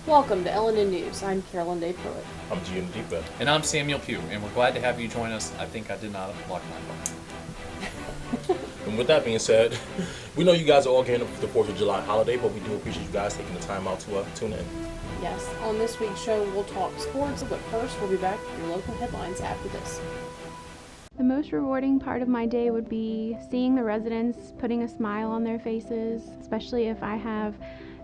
Welcome to LNN News. I'm Carolyn Day Pruitt. I'm Gene Deepa. And I'm Samuel Pugh, and we're glad to have you join us. I think I did not block my phone. And with that being said, we know you guys are all getting up for the 4th of July holiday, but we do appreciate you guys taking the time out to tune in. Yes, on this week's show, we'll talk sports, but first, we'll be back with your local headlines after this. The most rewarding part of my day would be seeing the residents putting a smile on their faces, especially if I have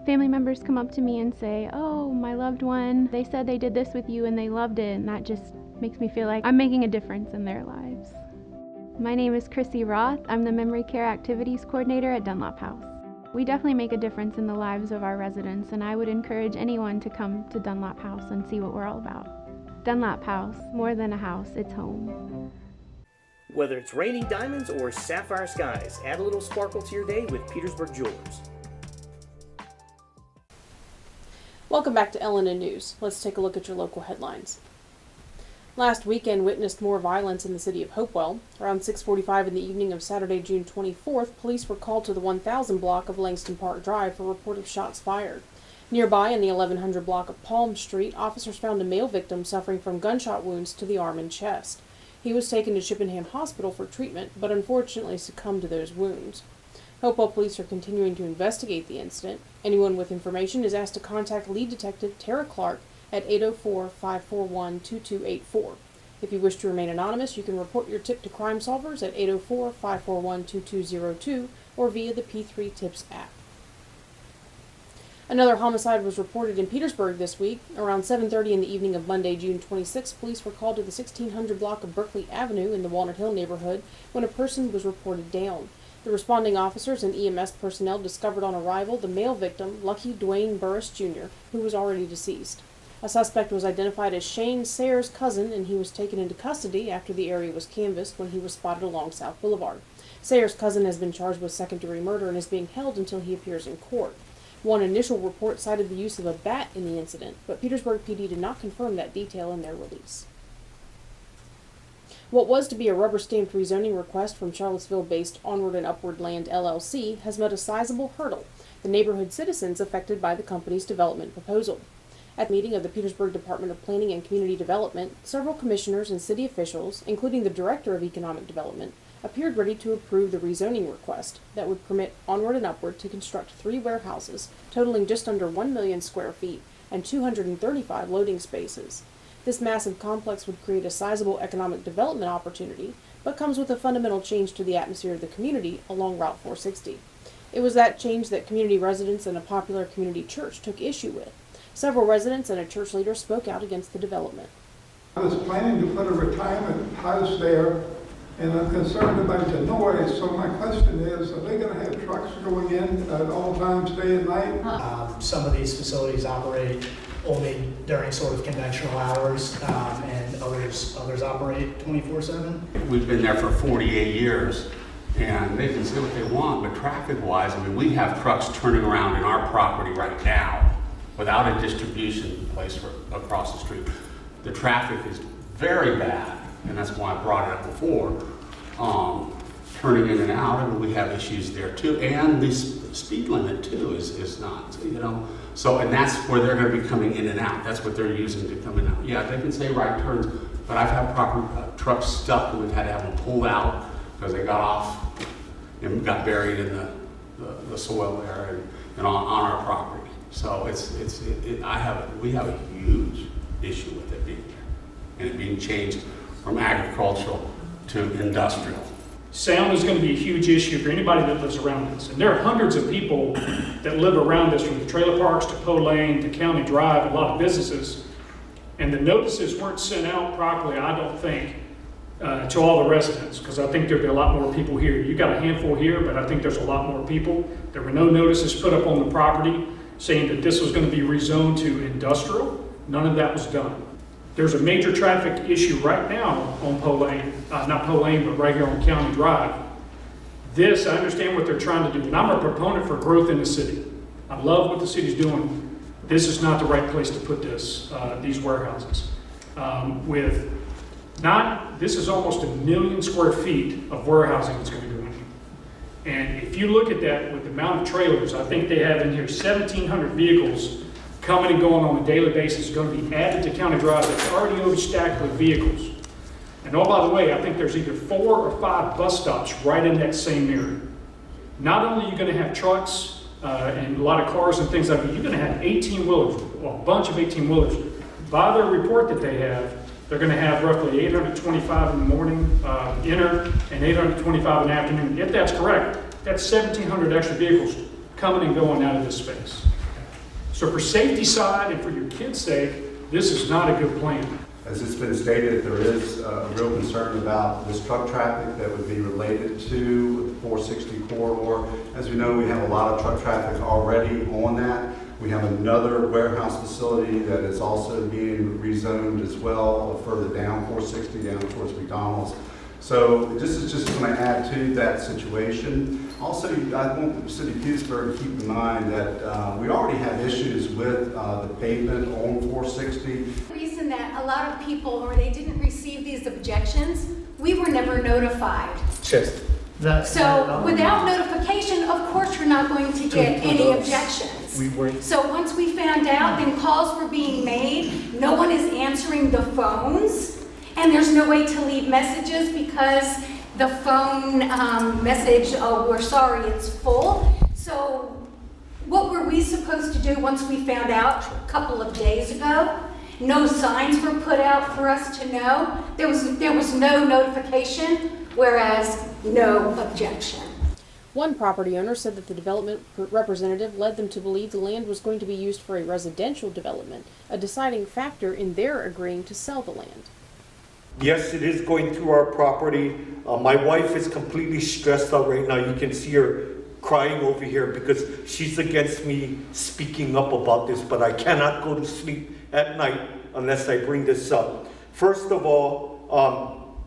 family members come up to me and say, "Oh, my loved one, they said they did this with you and they loved it," and that just makes me feel like I'm making a difference in their lives. My name is Chrissy Roth. I'm the Memory Care Activities Coordinator at Dunlop House. We definitely make a difference in the lives of our residents, and I would encourage anyone to come to Dunlop House and see what we're all about. Dunlop House, more than a house, it's home. Whether it's raining diamonds or sapphire skies, add a little sparkle to your day with Petersburg Jewelers. Welcome back to LNN News. Let's take a look at your local headlines. Last weekend witnessed more violence in the city of Hopewell. Around 6:45 in the evening of Saturday, June 24th, police were called to the 1000 block of Langston Park Drive for a report of shots fired. Nearby, in the 1100 block of Palm Street, officers found a male victim suffering from gunshot wounds to the arm and chest. He was taken to Chippenham Hospital for treatment, but unfortunately succumbed to those wounds. Hopewell police are continuing to investigate the incident. Anyone with information is asked to contact lead detective Tara Clark at 804-541-2284. If you wish to remain anonymous, you can report your tip to Crime Solvers at 804-541-2202 or via the P3 Tips app. Another homicide was reported in Petersburg this week. Around 7:30 in the evening of Monday, June 26, police were called to the 1600 block of Berkeley Avenue in the Walnut Hill neighborhood when a person was reported down. The responding officers and EMS personnel discovered on arrival the male victim, Lucky Dwayne Burris Jr., who was already deceased. A suspect was identified as Shane Sayers' cousin, and he was taken into custody after the area was canvassed when he was spotted along South Boulevard. Sayers' cousin has been charged with second-degree murder and is being held until he appears in court. One initial report cited the use of a bat in the incident, but Petersburg PD did not confirm that detail in their release. What was to be a rubber-stamped rezoning request from Charlottesville-based Onward and Upward Land LLC has met a sizable hurdle: the neighborhood citizens affected by the company's development proposal. At the meeting of the Petersburg Department of Planning and Community Development, several commissioners and city officials, including the Director of Economic Development, appeared ready to approve the rezoning request that would permit Onward and Upward to construct 3 warehouses totaling just under 1 million square feet and 235 loading spaces. This massive complex would create a sizable economic development opportunity, but comes with a fundamental change to the atmosphere of the community along Route 460. It was that change that community residents and a popular community church took issue with. Several residents and a church leader spoke out against the development. I was planning to put a retirement house there, and I'm concerned about the noise, so my question is, are they going to have trucks going in at all times, day and night? Some of these facilities operate only during sort of conventional hours, and others operate 24/7. We've been there for 48 years, and they can say what they want, but traffic-wise, I mean, we have trucks turning around in our property right now without a distribution place across the street. The traffic is very bad, and that's why I brought it up before. Turning in and out, I mean, we have issues there too, and the speed limit too is not, you know. So, and that's where they're going to be coming in and out. That's what they're using to come in and out. Yeah, they can say right turns, but I've had trucks stuck, and we've had to have them pulled out because they got off and got buried in the soil there and on our property. So we have a huge issue with it being there and it being changed from agricultural to industrial. Sound is going to be a huge issue for anybody that lives around this. And there are hundreds of people that live around this, from the trailer parks to Poe Lane to County Drive, a lot of businesses. And the notices weren't sent out properly, I don't think, to all the residents, because I think there'd be a lot more people here. You got a handful here, but I think there's a lot more people. There were no notices put up on the property saying that this was going to be rezoned to industrial. None of that was done. There's a major traffic issue right now on Poe Lane, not Poe Lane, but right here on County Drive. This, I understand what they're trying to do, and I'm a proponent for growth in the city. I love what the city's doing. This is not the right place to put these warehouses. This is almost 1 million square feet of warehousing that's going to go in here. And if you look at that with the amount of trailers, I think they have in here 1,700 vehicles coming and going on a daily basis is going to be added to County Drive that's already overstacked with vehicles. And oh, by the way, I think there's either 4 or 5 bus stops right in that same area. Not only are you going to have trucks and a lot of cars and things like that, you're going to have 18-wheelers, well, a bunch of 18-wheelers. By their report that they have, they're going to have roughly 825 in the morning enter and 825 in the afternoon. If that's correct, that's 1,700 extra vehicles coming and going out of this space. So for safety side and for your kids' sake, this is not a good plan. As it's been stated, there is a real concern about this truck traffic that would be related to the 460 corridor. As we know, we have a lot of truck traffic already on that. We have another warehouse facility that is also being rezoned as well, further down 460, down towards McDonald's. So this is just going to add to that situation. Also, I want the city of Petersburg to keep in mind that we already have issues with the pavement on 460. The reason that a lot of people, or they didn't receive these objections, we were never notified. Chest. So without notification, of course, you're not going to get any objections. So once we found out, then calls were being made, no one is answering the phones, and there's no way to leave messages because the phone message, oh, we're sorry, it's full. So what were we supposed to do once we found out a couple of days ago? No signs were put out for us to know. There was no notification, whereas no objection. One property owner said that the development representative led them to believe the land was going to be used for a residential development, a deciding factor in their agreeing to sell the land. Yes, it is going through our property. My wife is completely stressed out right now. You can see her crying over here because she's against me speaking up about this, but I cannot go to sleep at night unless I bring this up. First of all,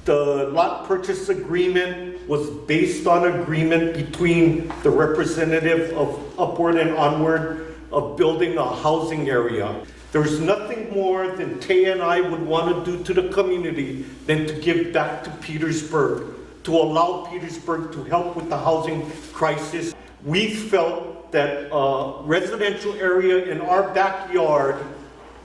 the lot purchase agreement was based on agreement between the representative of Upward and Onward of building a housing area. There's nothing more than Tay and I would want to do to the community than to give back to Petersburg, to allow Petersburg to help with the housing crisis. We felt that a residential area in our backyard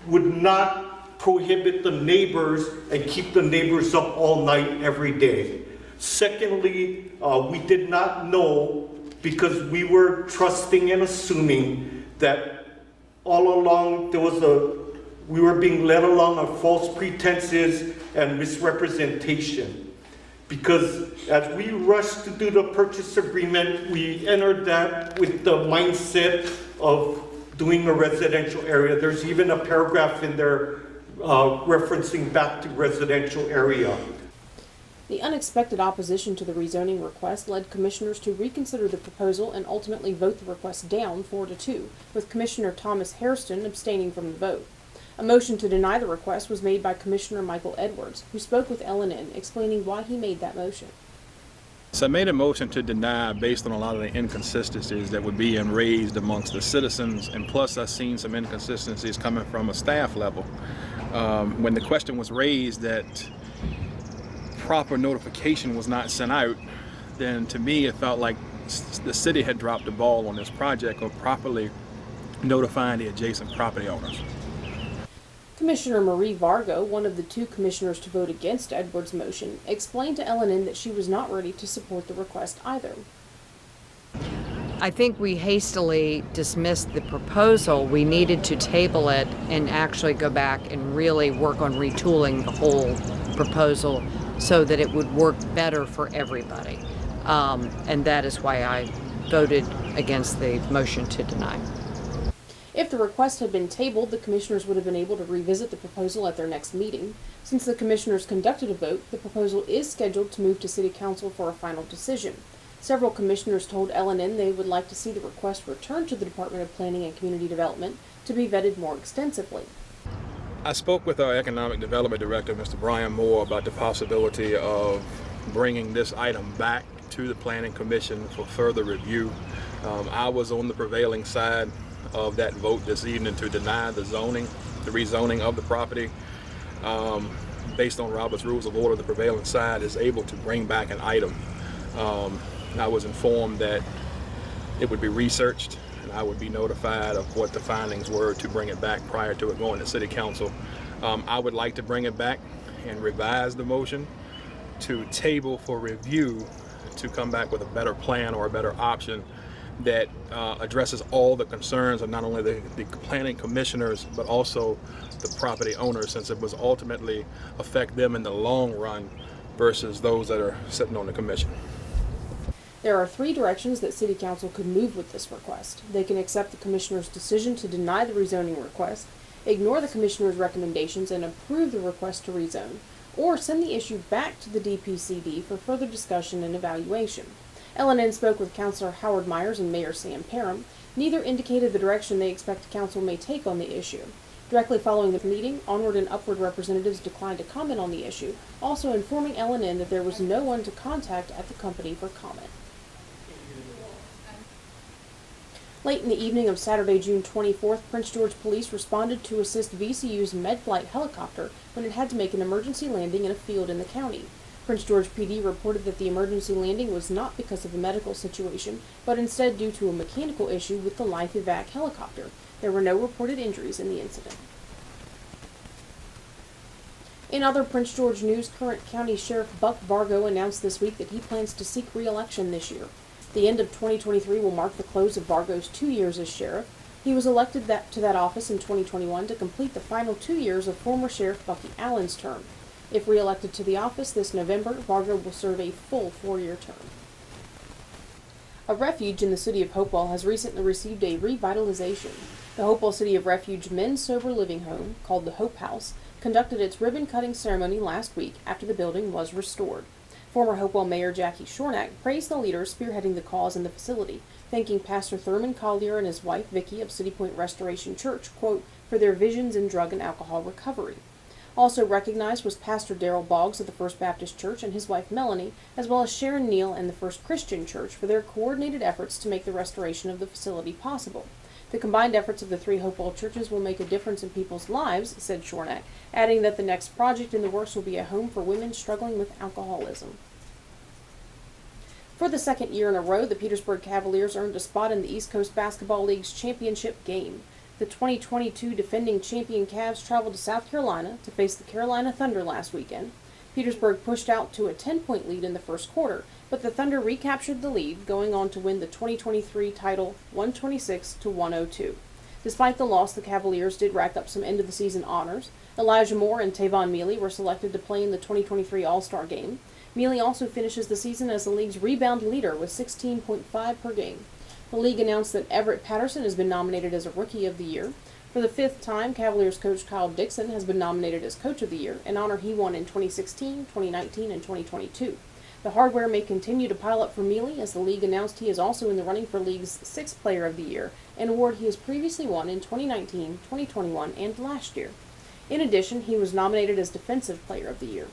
would not prohibit the neighbors and keep the neighbors up all night every day. Secondly, we did not know because we were trusting and assuming that all along we were being led along on false pretenses and misrepresentation. Because as we rushed to do the purchase agreement, we entered that with the mindset of doing a residential area. There's even a paragraph in there referencing back to residential area. The unexpected opposition to the rezoning request led commissioners to reconsider the proposal and ultimately vote the request down 4-2, with Commissioner Thomas Hairston abstaining from the vote. A motion to deny the request was made by Commissioner Michael Edwards, who spoke with LNN, explaining why he made that motion. So I made a motion to deny based on a lot of the inconsistencies that were being raised amongst the citizens, and plus I've seen some inconsistencies coming from a staff level. When the question was raised that proper notification was not sent out, then to me it felt like the city had dropped the ball on this project of properly notifying the adjacent property owners. Commissioner Marie Vargo, one of the 2 commissioners to vote against Edwards' motion, explained to LNN that she was not ready to support the request either. I think we hastily dismissed the proposal. We needed to table it and actually go back and really work on retooling the whole proposal so that it would work better for everybody. And that is why I voted against the motion to deny. If the request had been tabled, the commissioners would have been able to revisit the proposal at their next meeting. Since the commissioners conducted a vote, the proposal is scheduled to move to City Council for a final decision. Several commissioners told LNN they would like to see the request returned to the Department of Planning and Community Development to be vetted more extensively. I spoke with our Economic Development Director, Mr. Brian Moore, about the possibility of bringing this item back to the Planning Commission for further review. I was on the prevailing side of that vote this evening to deny the rezoning of the property. Based on Robert's Rules of Order, the prevailing side is able to bring back an item. I was informed that it would be researched, and I would be notified of what the findings were to bring it back prior to it going to City Council. I would like to bring it back and revise the motion to table for review to come back with a better plan or a better option that addresses all the concerns of not only the planning commissioners but also the property owners, since it was ultimately affect them in the long run versus those that are sitting on the commission. There are 3 directions that City Council could move with this request. They can accept the Commissioner's decision to deny the rezoning request, ignore the Commissioner's recommendations and approve the request to rezone, or send the issue back to the DPCD for further discussion and evaluation. LNN spoke with Councilor Howard Myers and Mayor Sam Parham. Neither indicated the direction they expect Council may take on the issue. Directly following the meeting, Onward and Upward representatives declined to comment on the issue, also informing LNN that there was no one to contact at the company for comment. Late in the evening of Saturday, June 24th, Prince George Police responded to assist VCU's Medflight helicopter when it had to make an emergency landing in a field in the county. Prince George PD reported that the emergency landing was not because of a medical situation, but instead due to a mechanical issue with the Life Evac helicopter. There were no reported injuries in the incident. In other Prince George news, current County Sheriff Buck Vargo announced this week that he plans to seek re-election this year. The end of 2023 will mark the close of Vargo's 2 years as sheriff. He was elected to that office in 2021 to complete the final 2 years of former Sheriff Bucky Allen's term. If re-elected to the office this November, Vargo will serve a full 4-year term. A refuge in the city of Hopewell has recently received a revitalization. The Hopewell City of Refuge Men's Sober Living Home, called the Hope House, conducted its ribbon-cutting ceremony last week after the building was restored. Former Hopewell Mayor Jackie Shornack praised the leaders spearheading the cause in the facility, thanking Pastor Thurman Collier and his wife Vicki of City Point Restoration Church, quote, for their visions in drug and alcohol recovery. Also recognized was Pastor Darrell Boggs of the First Baptist Church and his wife Melanie, as well as Sharon Neal and the First Christian Church for their coordinated efforts to make the restoration of the facility possible. The combined efforts of the 3 Hopewell churches will make a difference in people's lives, said Shornack, adding that the next project in the works will be a home for women struggling with alcoholism. For the 2nd year in a row, the Petersburg Cavaliers earned a spot in the East Coast Basketball League's championship game. The 2022 defending champion Cavs traveled to South Carolina to face the Carolina Thunder last weekend. Petersburg pushed out to a 10-point lead in the first quarter, but the Thunder recaptured the lead, going on to win the 2023 title 126-102. Despite the loss, the Cavaliers did rack up some end-of-the-season honors. Elijah Moore and Tavon Mealy were selected to play in the 2023 All-Star Game. Mealy also finishes the season as the league's rebound leader with 16.5 per game. The league announced that Everett Patterson has been nominated as a Rookie of the Year. For the 5th time, Cavaliers coach Kyle Dixon has been nominated as Coach of the Year, an honor he won in 2016, 2019, and 2022. The hardware may continue to pile up for Mealy, as the league announced he is also in the running for league's 6th Player of the Year, an award he has previously won in 2019, 2021, and last year. In addition, he was nominated as Defensive Player of the Year.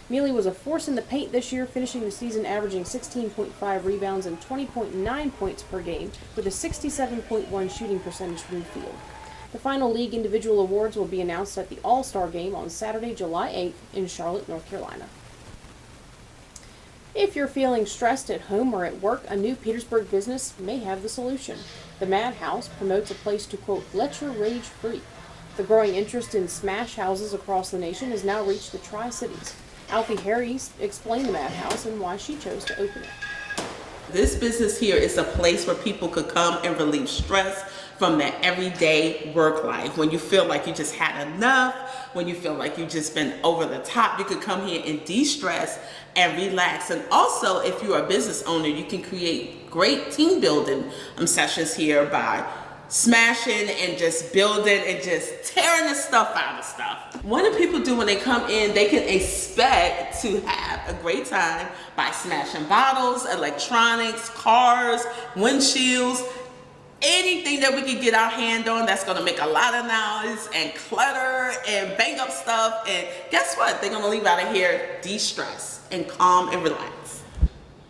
Mealy was a force in the paint this year, finishing the season averaging 16.5 rebounds and 20.9 points per game, with a 67.1 shooting percentage from the field. The final league individual awards will be announced at the All-Star Game on Saturday, July 8th in Charlotte, North Carolina. If you're feeling stressed at home or at work, a new Petersburg business may have the solution. The Madhouse promotes a place to, quote, let your rage free. The growing interest in smash houses across the nation has now reached the Tri-Cities. Alfie Harris explained the Madhouse and why she chose to open it. This business here is a place where people could come and relieve stress from their everyday work life. When you feel like you just had enough, when you feel like you've just been over the top, you could come here and de-stress and relax. And also, if you're a business owner, you can create great team building sessions here by smashing and just building and just tearing the stuff out of stuff. What do people do when they come in? They can expect to have a great time by smashing bottles, electronics, cars, windshields, anything that we can get our hand on that's gonna make a lot of noise and clutter and bang up stuff. And guess what? They're gonna leave out of here de-stressed and calm and relaxed.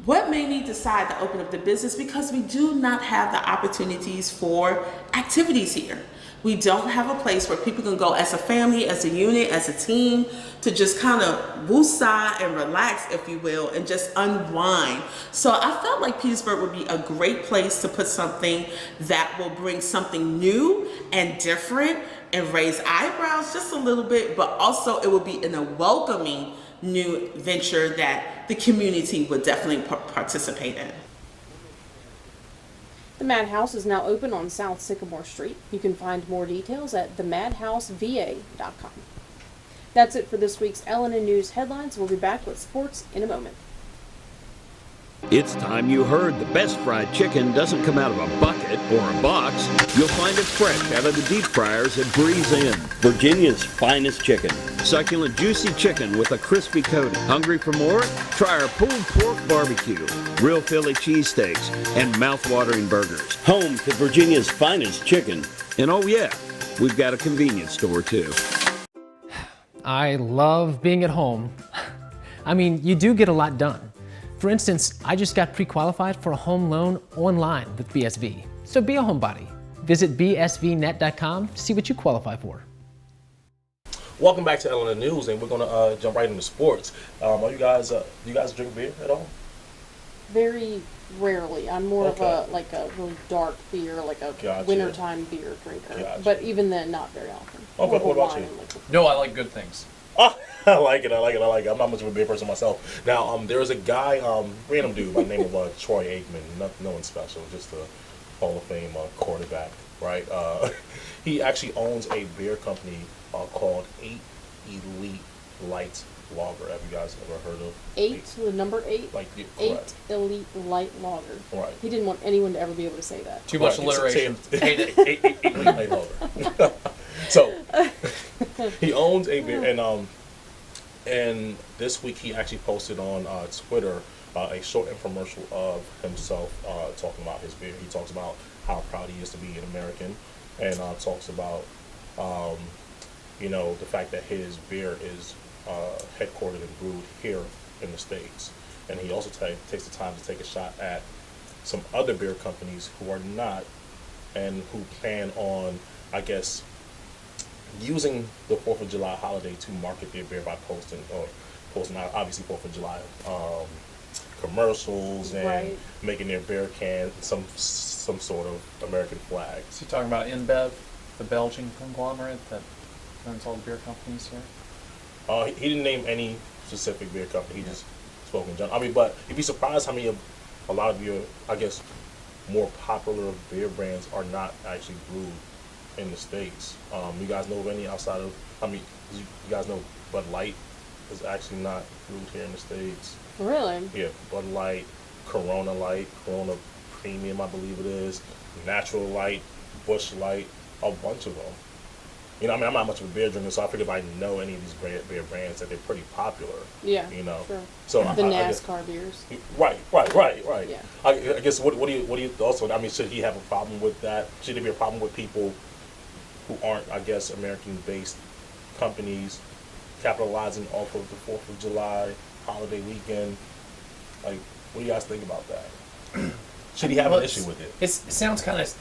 What made me decide to open up the business? Because we do not have the opportunities for activities here. We don't have a place where people can go as a family, as a unit, as a team, to just kind of woosah and relax, if you will, and just unwind. So I felt like Petersburg would be a great place to put something that will bring something new and different and raise eyebrows just a little bit, but also it will be in a welcoming new venture that the community would definitely participate in. The Madhouse is now open on South Sycamore Street. You can find more details at themadhouseva.com. That's it for this week's LNN News headlines. We'll be back with sports in a moment. It's time you heard the best fried chicken doesn't come out of a bucket or a box. You'll find it fresh out of the deep fryers at Breeze Inn. Virginia's finest chicken. Succulent, juicy chicken with a crispy coating. Hungry for more? Try our pulled pork barbecue, real Philly cheesesteaks, and mouth-watering burgers. Home to Virginia's finest chicken. And oh yeah, we've got a convenience store too. I love being at home. I mean, you do get a lot done. For instance, I just got pre-qualified for a home loan online with BSV. So be a homebody. Visit bsvnet.com to see what you qualify for. Welcome back to LNN News, and we're gonna jump right into sports. Do you guys drink beer at all? Very rarely. I'm more of a really dark beer, like a wintertime beer drinker. Gotcha. But even then, not very often. Okay, what about you? No, I like good things. Oh, I like it. I'm not much of a beer person myself. Now, there's a guy, random dude by the name of Troy Aikman. No one special, just a Hall of Fame quarterback, right? He actually owns a beer company called 8 Elite Light Lager. Have you guys ever heard of 8? The number 8? Like 8 Elite Light Lager. Right. He didn't want anyone to ever be able to say that. Too much alliteration. 8 Elite Light Lager. So he owns a beer, and this week he actually posted on Twitter a short infomercial of himself talking about his beer. He talks about how proud he is to be an American, and talks about the fact that his beer is headquartered and brewed here in the States. And he also takes the time to take a shot at some other beer companies who are not, and who plan on, I guess, using the 4th of July holiday to market their beer by posting obviously 4th of July commercials and making their beer can some sort of American flag. Is he talking about InBev, the Belgian conglomerate that runs all the beer companies here? He didn't name any specific beer company. He just spoke in general. I mean, but you'd be surprised how many of a lot of your, I guess, more popular beer brands are not actually brewed in the States. You guys know of any outside of, you guys know Bud Light is actually not brewed here in the States. Really? Yeah, Bud Light, Corona Light, Corona Premium, I believe it is, Natural Light, Busch Light, a bunch of them. I'm not much of a beer drinker, so I figure if I know any of these beer brands, that they're pretty popular. Yeah, sure. So the NASCAR beers. Right. Yeah. I guess what do you also? I mean, should he have a problem with that? Should there be a problem with people who aren't, I guess, American-based companies capitalizing off of the 4th of July holiday weekend? Like, what do you guys think about that? Should he have an issue with it? It sounds kind of,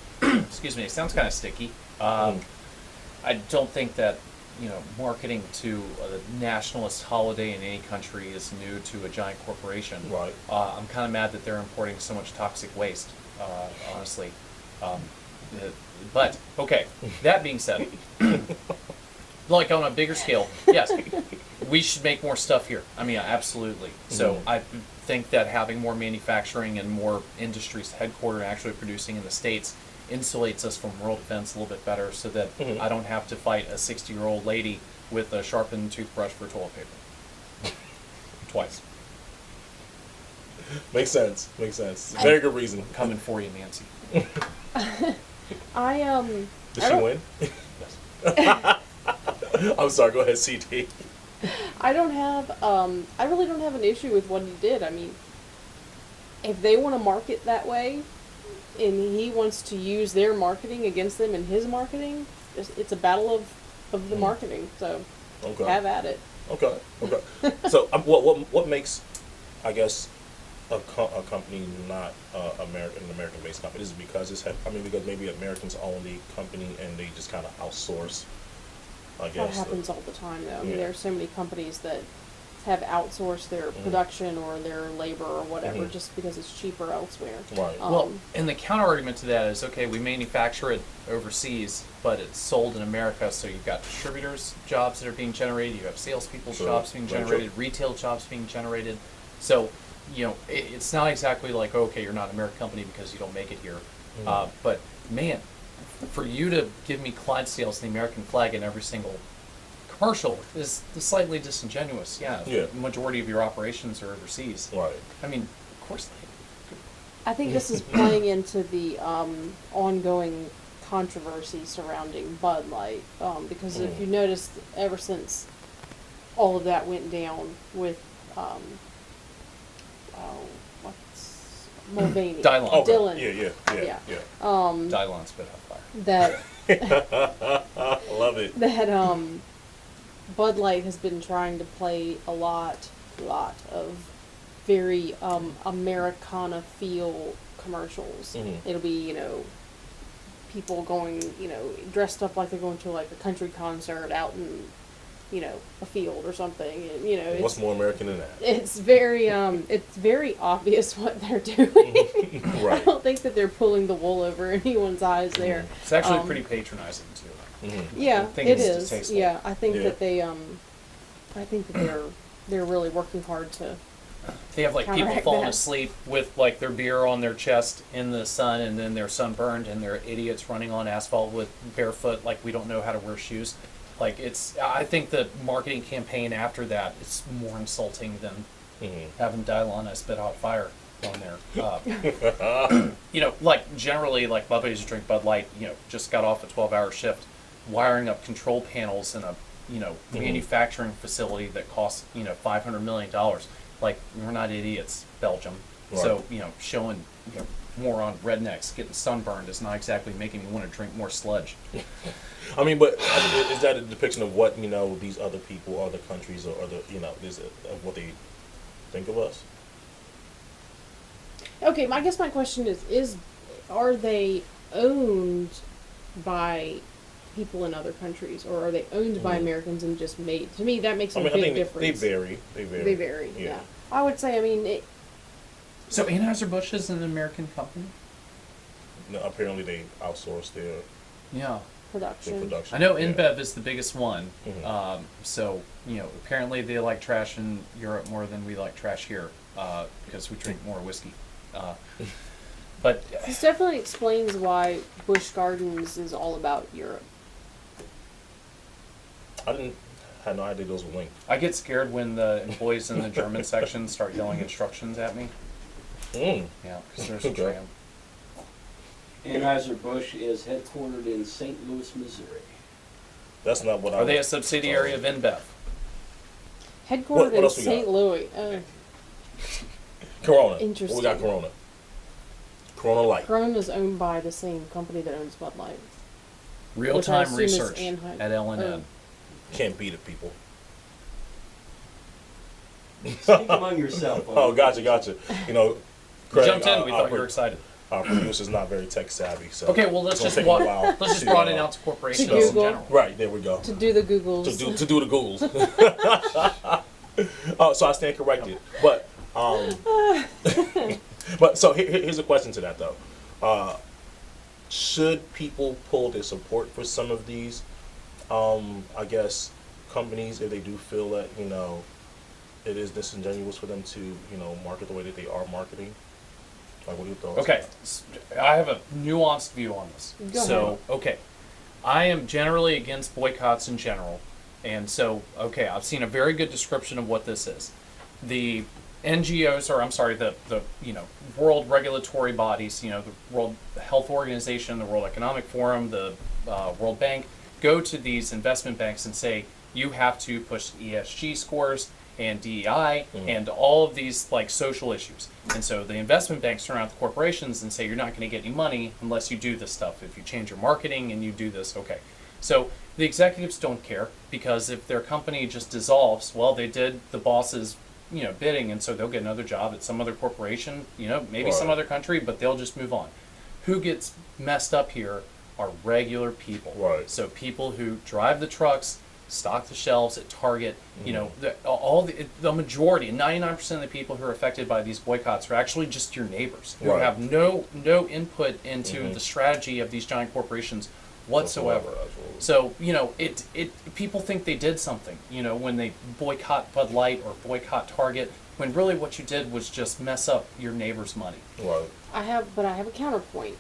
excuse me, it sounds kind of sticky. I don't think that, marketing to a nationalist holiday in any country is new to a giant corporation. Right. I'm kind of mad that they're importing so much toxic waste, honestly. But, okay, that being said, like on a bigger scale, yes, we should make more stuff here. I mean, absolutely. So I think that having more manufacturing and more industries headquartered actually producing in the States insulates us from world events a little bit better, so that I don't have to fight a 60-year-old lady with a sharpened toothbrush for toilet paper. Twice. Makes sense. Very good reason. Coming for you, Nancy. Did she win? Yes. I'm sorry, go ahead, CD. I really don't have an issue with what he did. I mean, if they want to market that way, and he wants to use their marketing against them in his marketing, it's a battle of the marketing. So have at it. Okay. So what makes, I guess, a company not an American-based company? Is it because because maybe Americans own the company and they just kind of outsource? I guess that happens all the time, though. I mean, Yeah. there are so many companies that have outsourced their production or their labor or whatever just because it's cheaper elsewhere. Right. Well, and the counter argument to that is, okay, we manufacture it overseas, but it's sold in America, so you've got distributors' jobs that are being generated, you have salespeople's jobs being generated, retail jobs being generated. So, it's not exactly like, okay, you're not an American company because you don't make it here. But, man, for you to give me Clydesdales and the American flag in every single commercial is slightly disingenuous. Yeah, the majority of your operations are overseas. Right. I mean, of course I think this is playing into the ongoing controversy surrounding Bud Light, because if you noticed, ever since all of that went down with Mulvaney, Dylon. Okay. Dylan, Yeah. Dylon's been on fire. that Love it. that Bud Light has been trying to play a lot of very Americana feel commercials. It'll be, people going, dressed up like they're going to like a country concert out in, a field or something. And, what's more American than that? It's very obvious what they're doing. Right. I don't think that they're pulling the wool over anyone's eyes there. It's actually pretty patronizing too. Yeah, I think it it's is. distasteful. Yeah, I think that they're really working hard to. They have like people counteract falling that. asleep with like their beer on their chest in the sun, and then they're sunburned, and they're idiots running on asphalt with barefoot, like we don't know how to wear shoes. Like I think the marketing campaign after that is more insulting than having Dylon spit hot fire on there. Like generally, like my buddies who drink Bud Light, just got off a 12-hour shift, wiring up control panels in a manufacturing facility that costs $500 million. Like, we're not idiots, Belgium. Right. So showing moron rednecks getting sunburned is not exactly making me want to drink more sludge. I mean, but is that a depiction of what these other people, other countries, or other is it of what they think of us? Okay, I guess my question is are they owned by people in other countries, or are they owned by Americans and just made? To me, that makes a big difference. They vary. They vary. Yeah. I would say. I mean. So Anheuser-Busch is an American company? No, apparently they outsource their production. I know InBev is the biggest one. So apparently they like trash in Europe more than we like trash here because we drink more whiskey. But this definitely explains why Busch Gardens is all about Europe. I had no idea those were linked. I get scared when the employees in the German section start yelling instructions at me. Yeah, because there's a tram. Anheuser-Busch is headquartered in St. Louis, Missouri. That's not what I. Are they a subsidiary of InBev? Headquartered in St. Louis. Corona. Interesting. What we got Corona? Corona Light. Corona is owned by the same company that owns Bud Light. Real-time research at LNN. Can't beat it, people. Speak among yourself. Oh, gotcha. Craig, Jumped in. We thought you were excited. Our producer's not very tech savvy, so okay. Well, let's just broaden it out to corporations in general. Right, there we go. To do the Googles. To do the Googles. So I stand corrected, but so here's a question to that though. Should people pull their support for some of these, I guess, companies if they do feel that it is disingenuous for them to market the way that they are marketing? Like, what are your thoughts? Okay, I have a nuanced view on this. Go ahead. Okay, I am generally against boycotts in general, and so I've seen a very good description of what this is. The NGOs, or I'm sorry, the world regulatory bodies, the World Health Organization, the World Economic Forum, the World Bank, go to these investment banks and say, you have to push ESG scores and DEI and all of these like social issues. And so the investment banks turn around to corporations and say, you're not going to get any money unless you do this stuff. If you change your marketing and you do this, okay. So the executives don't care because if their company just dissolves, well, they did the boss's bidding, and so they'll get another job at some other corporation, maybe some other country, but they'll just move on. Who gets messed up here are regular people. Right. So people who drive the trucks, stock the shelves at Target, the majority, 99% of the people who are affected by these boycotts are actually just your neighbors who have no input into the strategy of these giant corporations whatsoever. So, people think they did something, when they boycott Bud Light or boycott Target, when really what you did was just mess up your neighbor's money. Right. I have a counterpoint.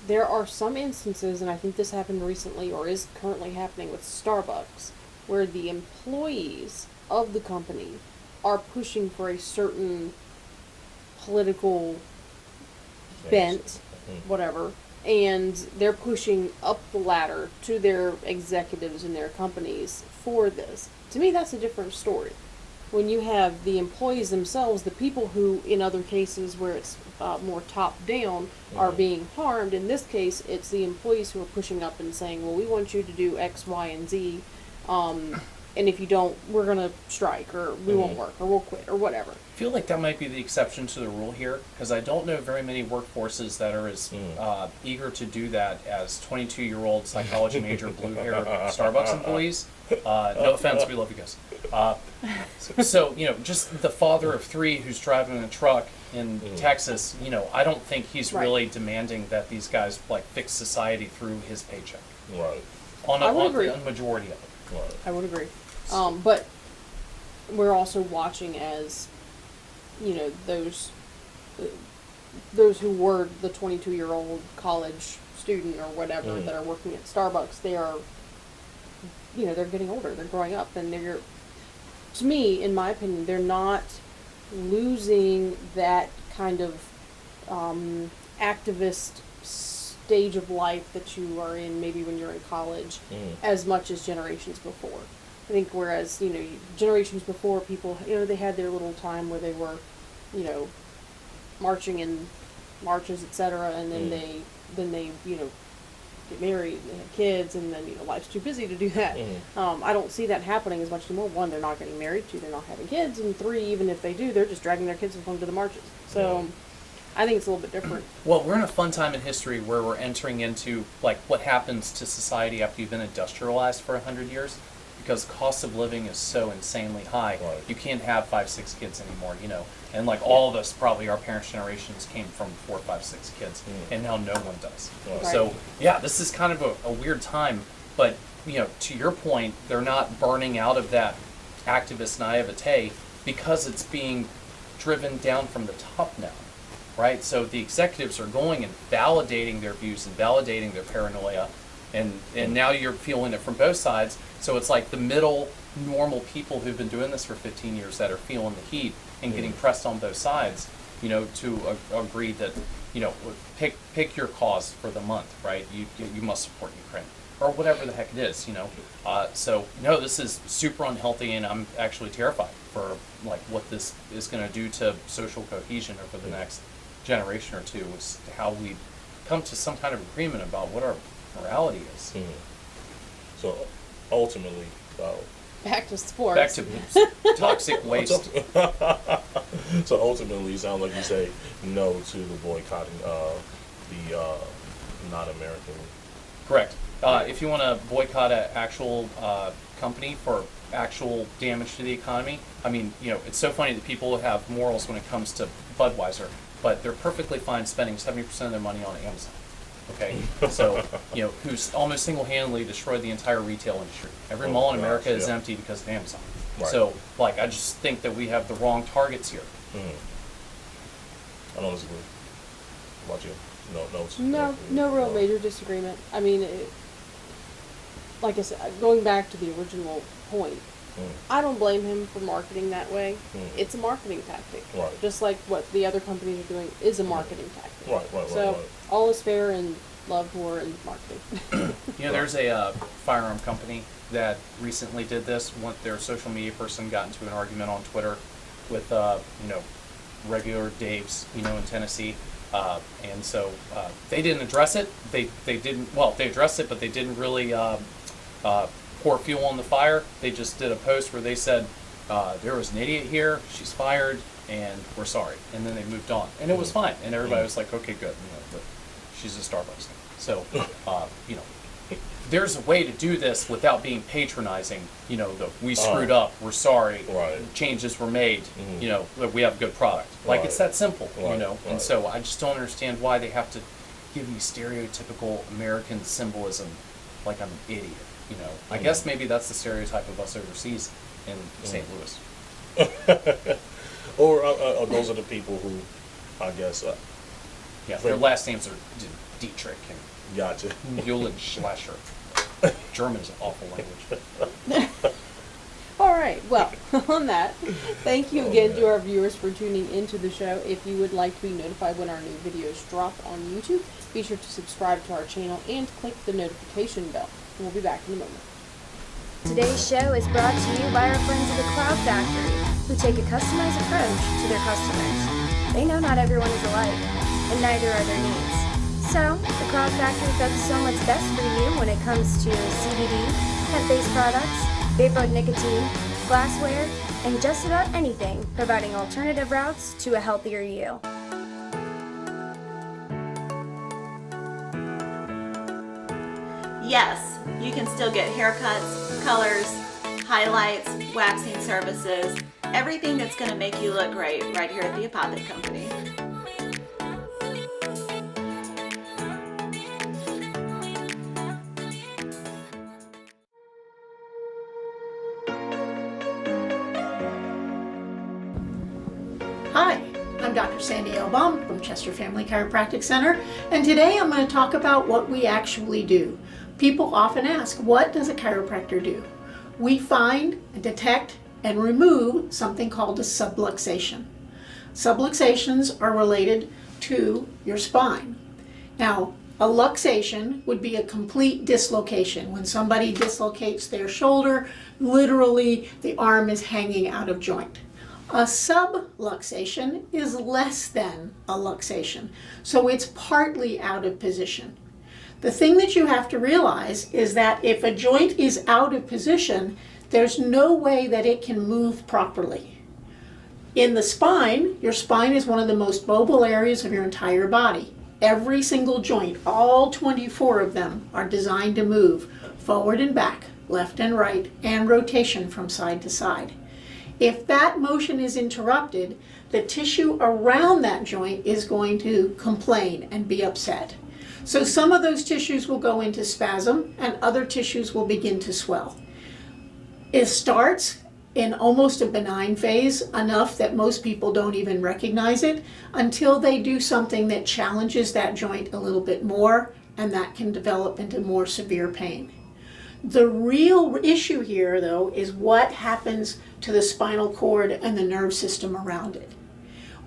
There are some instances, and I think this happened recently or is currently happening with Starbucks, where the employees of the company are pushing for a certain political bent, whatever, and they're pushing up the ladder to their executives in their companies for this. To me, that's a different story. When you have the employees themselves, the people who, in other cases where it's more top-down, are being harmed. In this case, it's the employees who are pushing up and saying, well, we want you to do X, Y, and Z, and if you don't, we're going to strike, or we won't work, or we'll quit, or whatever. I feel like that might be the exception to the rule here, because I don't know very many workforces that are as eager to do that as 22-year-old psychology major blue-hair Starbucks employees. No offense, we love you guys. So, just the father of three who's driving a truck in Texas, I don't think he's really demanding that these guys fix society through his paycheck. Right. I would agree. On the majority of it. Right. I would agree. But we're also watching as, those who were the 22-year-old college student or whatever that are working at Starbucks, they are, they're getting older, they're growing up, and to me, in my opinion, they're not losing that kind of activist stage of life that you are in maybe when you're in college as much as generations before. I think whereas, generations before, people, they had their little time where they were, marching in marches, etc., and then they get married and they have kids, and then life's too busy to do that. I don't see that happening as much anymore. One, they're not getting married. Two, they're not having kids, and three, even if they do, they're just dragging their kids with them to the marches. So I think it's a little bit different. Well, we're in a fun time in history where we're entering into what happens to society after you've been industrialized for 100 years, because cost of living is so insanely high. Right. You can't have 5-6 kids anymore, and all of us, probably our parents' generations, came from 4, 5, 6 kids, and now no one does. Right. So yeah, this is kind of a weird time, but to your point, they're not burning out of that activist naivete because it's being driven down from the top now, right? So the executives are going and validating their views and validating their paranoia, and now you're feeling it from both sides. So it's like the middle, normal people who've been doing this for 15 years that are feeling the heat and getting pressed on both sides, to agree that, pick your cause for the month, right? You must support Ukraine, or whatever the heck it is, So no, this is super unhealthy, and I'm actually terrified for what this is going to do to social cohesion over the next generation or two. Is how we come to some kind of agreement about what our morality is. So ultimately, back to sports. Back to toxic waste. So ultimately, it sounds like you say no to the boycotting the non-American. Correct. If you want to boycott an actual company for actual damage to the economy, I mean, it's so funny that people have morals when it comes to Budweiser, but they're perfectly fine spending 70% of their money on Amazon. Okay, so who's almost single-handedly destroyed the entire retail industry. Every mall in America is empty because of Amazon. Right. So, I just think that we have the wrong targets here. I don't disagree. How about you? No real major disagreement. I mean, like I said, going back to the original point, I don't blame him for marketing that way. It's a marketing tactic. Right. Just like what the other companies are doing is a marketing tactic. Right. So all is fair in love, war, and marketing. There's a firearm company that recently did this. Their social media person got into an argument on Twitter with regular Daves, in Tennessee. And so they didn't address it. They addressed it, but they didn't really pour fuel on the fire. They just did a post where they said, there was an idiot here, she's fired, and we're sorry. And then they moved on. And it was fine. And everybody was like, okay, good. But she's a Starbucks now. So, there's a way to do this without being patronizing. We screwed up, we're sorry, changes were made, we have a good product. Like, it's that simple, And so I just don't understand why they have to give me stereotypical American symbolism like I'm an idiot, I guess maybe that's the stereotype of us overseas in St. Louis. Or those are the people who, I guess... their last names are Dietrich and Gotcha. Muehl and Schlasher. German is an awful language. All right, well, on that, thank you again to our viewers for tuning into the show. If you would like to be notified when our new videos drop on YouTube, be sure to subscribe to our channel and click the notification bell. We'll be back in a moment. Today's show is brought to you by our friends at the Cloud Factory, who take a customized approach to their customers. They know not everyone is alike, and neither are their needs. So, the Cloud Factory focuses on what's best for you when it comes to CBD, hemp-based products, vapor nicotine, glassware, and just about anything, providing alternative routes to a healthier you. Yes, you can still get haircuts, colors, highlights, waxing services, everything that's going to make you look great right here at the Apothic Company. Hi, I'm Dr. Sandy Elbaum from Chester Family Chiropractic Center, and today I'm going to talk about what we actually do. People often ask, what does a chiropractor do? We find, detect, and remove something called a subluxation. Subluxations are related to your spine. Now, a luxation would be a complete dislocation. When somebody dislocates their shoulder, literally the arm is hanging out of joint. A subluxation is less than a luxation, so it's partly out of position. The thing that you have to realize is that if a joint is out of position, there's no way that it can move properly. In the spine, your spine is one of the most mobile areas of your entire body. Every single joint, all 24 of them, are designed to move forward and back, left and right, and rotation from side to side. If that motion is interrupted, the tissue around that joint is going to complain and be upset. So some of those tissues will go into spasm and other tissues will begin to swell. It starts in almost a benign phase, enough that most people don't even recognize it until they do something that challenges that joint a little bit more, and that can develop into more severe pain. The real issue here, though, is what happens to the spinal cord and the nerve system around it.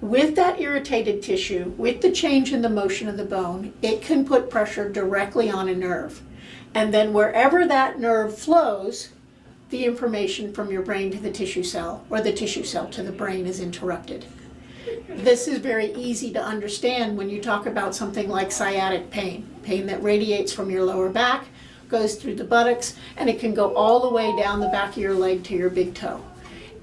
With that irritated tissue, with the change in the motion of the bone, it can put pressure directly on a nerve. And then wherever that nerve flows, the information from your brain to the tissue cell, or the tissue cell to the brain, is interrupted. This is very easy to understand when you talk about something like sciatic pain, pain that radiates from your lower back, goes through the buttocks, and it can go all the way down the back of your leg to your big toe.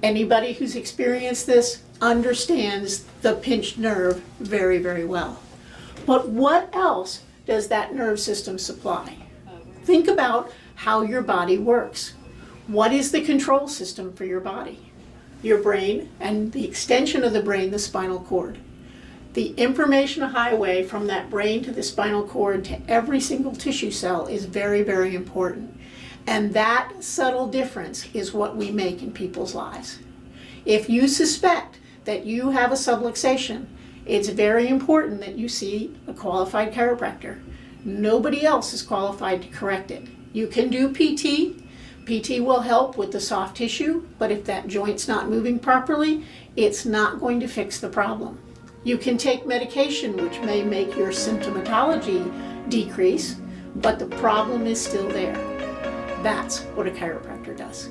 Anybody who's experienced this understands the pinched nerve very, very well. But what else does that nerve system supply? Think about how your body works. What is the control system for your body? Your brain, and the extension of the brain, the spinal cord. The information highway from that brain to the spinal cord to every single tissue cell is very, very important. And that subtle difference is what we make in people's lives. If you suspect that you have a subluxation, it's very important that you see a qualified chiropractor. Nobody else is qualified to correct it. You can do PT. PT will help with the soft tissue, but if that joint's not moving properly, it's not going to fix the problem. You can take medication, which may make your symptomatology decrease, but the problem is still there. That's what a chiropractor does.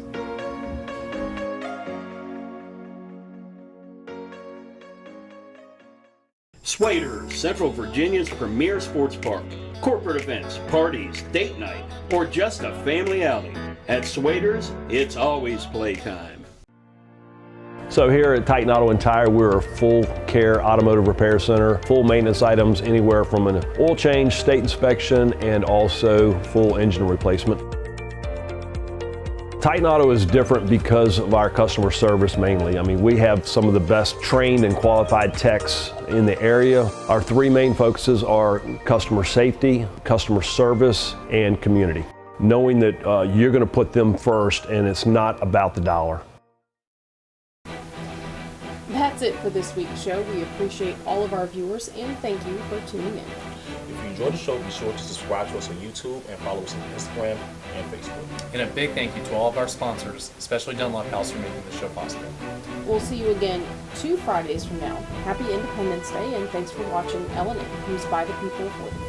Swader, Central Virginia's premier sports park. Corporate events, parties, date night, or just a family outing. At Swader's, it's always playtime. So here at Titan Auto and Tire, we're a full care automotive repair center, full maintenance items anywhere from an oil change, state inspection, and also full engine replacement. Titan Auto is different because of our customer service mainly. I mean, we have some of the best trained and qualified techs in the area. Our three main focuses are customer safety, customer service, and community. Knowing that you're going to put them first and it's not about the dollar. That's it for this week's show. We appreciate all of our viewers and thank you for tuning in. If you enjoyed the show, be sure to subscribe to us on YouTube and follow us on Instagram and Facebook. And a big thank you to all of our sponsors, especially Dunlop House, for making this show possible. We'll see you again 2 Fridays from now. Happy Independence Day, and thanks for watching LNN, News by the People for the